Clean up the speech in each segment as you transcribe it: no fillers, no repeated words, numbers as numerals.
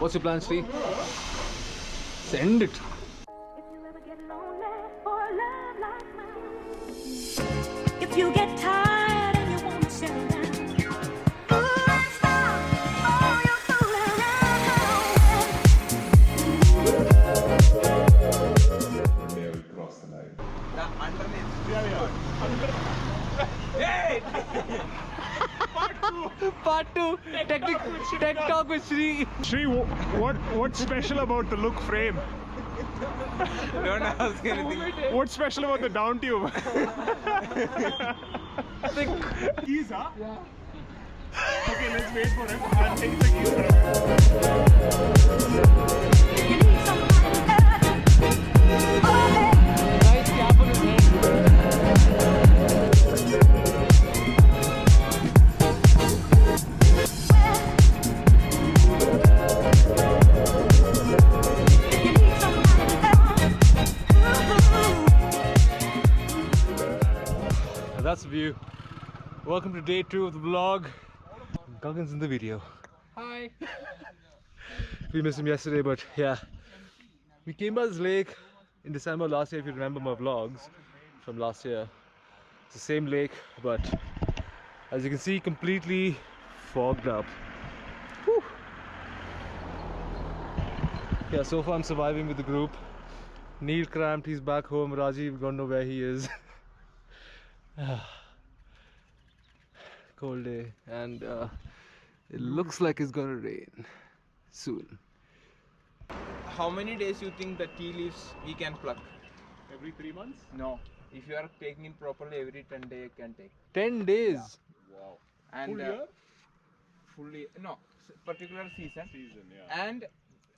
What's your plan, Sri? Send it. If you ever get lonely for a love like mine, if you get tired and you want to settle down, let's stop all your fooling around. There we cross the line. Part 2. Tech talk with Sri. Shri, what's special about the look frame? Don't ask anything. What's special about the down tube? Keys, huh? Yeah. Okay, let's wait for him. I'll take the keys from him. You need somebody else. Oh, Nice cap on his head. you need somebody else. That's the view. Welcome to day 2 of the vlog. Gagan's in the video. Hi. We missed him yesterday, but yeah. We came by this lake in December last year, if you remember my vlogs from last year. It's the same lake, but as you can see, completely fogged up. Whew. Yeah, so far I'm surviving with the group. Neil cramped, he's back home. Rajiv, don't know where he is. Cold day, and it looks like it's gonna rain soon. How many days you think the tea leaves we can pluck? Every 3 months? No. If you are taking it properly, every 10 days you can take. 10 days. Wow. And Full year? Fully, no, particular season. Season, yeah. And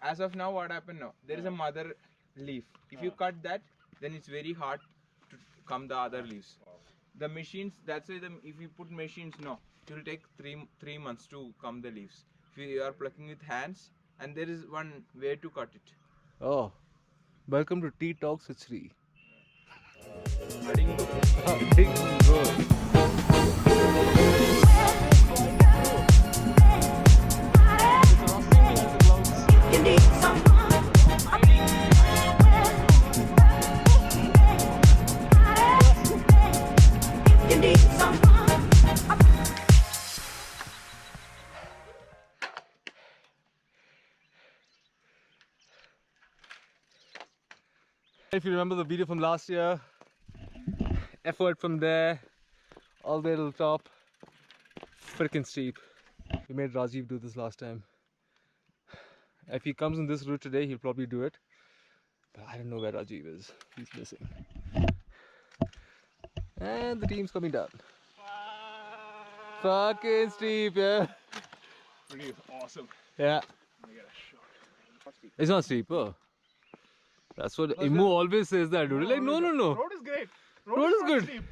as of now, what happened now? There is a mother leaf. If you cut that, then it's very hard to come the other leaves. Wow. The machines, that's why if you put machines, no, it will take three months to come the leaves. If you are plucking with hands, and there is one way to cut it. Oh, welcome to Tea Talks with Sri. Adding You need someone. You need someone. If you remember the video from last year, effort from there all the way to the top, freaking steep. We made Rajiv do this last time. If he comes on this route today, he'll probably do it, but I don't know where Rajiv is. He's missing. And the team's coming down. Fucking steep, yeah. Pretty awesome. Yeah. Let me get a shot. It's not steep, oh. That's what Imu always says that, dude. Like, no. Road is great. Road is not good. steep.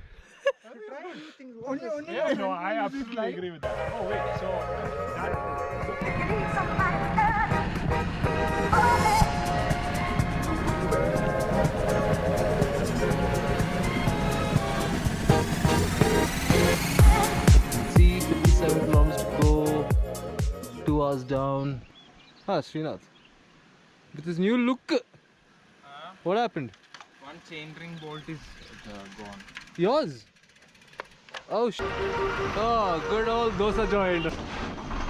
Yeah, no, I absolutely agree with that. Oh wait, so that. You need somebody See, 57 kilometers to go, 2 hours down. Ah, Srinath. With this new look. What happened? one chain ring bolt is gone. Yours? Oh, oh, good old dosa joint.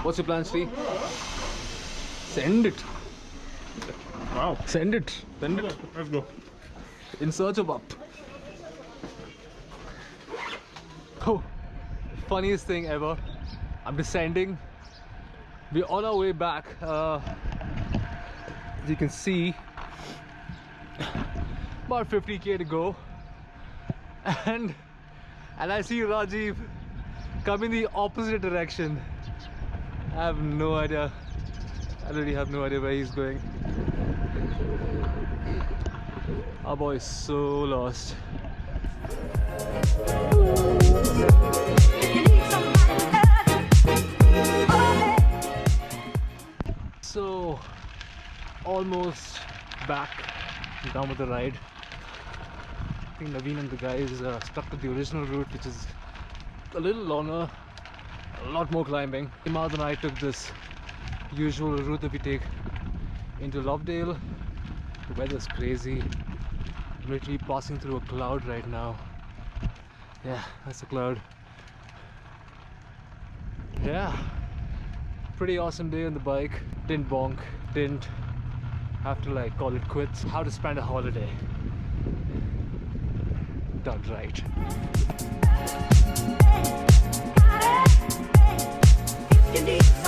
What's your plan, Sri? Send it. Wow. Send it. Send it. Let's go. In search of up. Oh, funniest thing ever. I'm descending. We're on our way back. As you can see, about 50k to go. And I see Rajiv come in the opposite direction. I have no idea. I really have no idea where he's going. Our boy is so lost. So almost back, done with the ride. I think Naveen and the guys stuck with the original route, which is a little longer, a lot more climbing. Imad and I took this usual route that we take into Lovedale. The weather's crazy. I'm literally passing through a cloud right now. Yeah, that's a cloud. Yeah, pretty awesome day on the bike. Didn't bonk, didn't have to like call it quits. How to spend a holiday done right. You need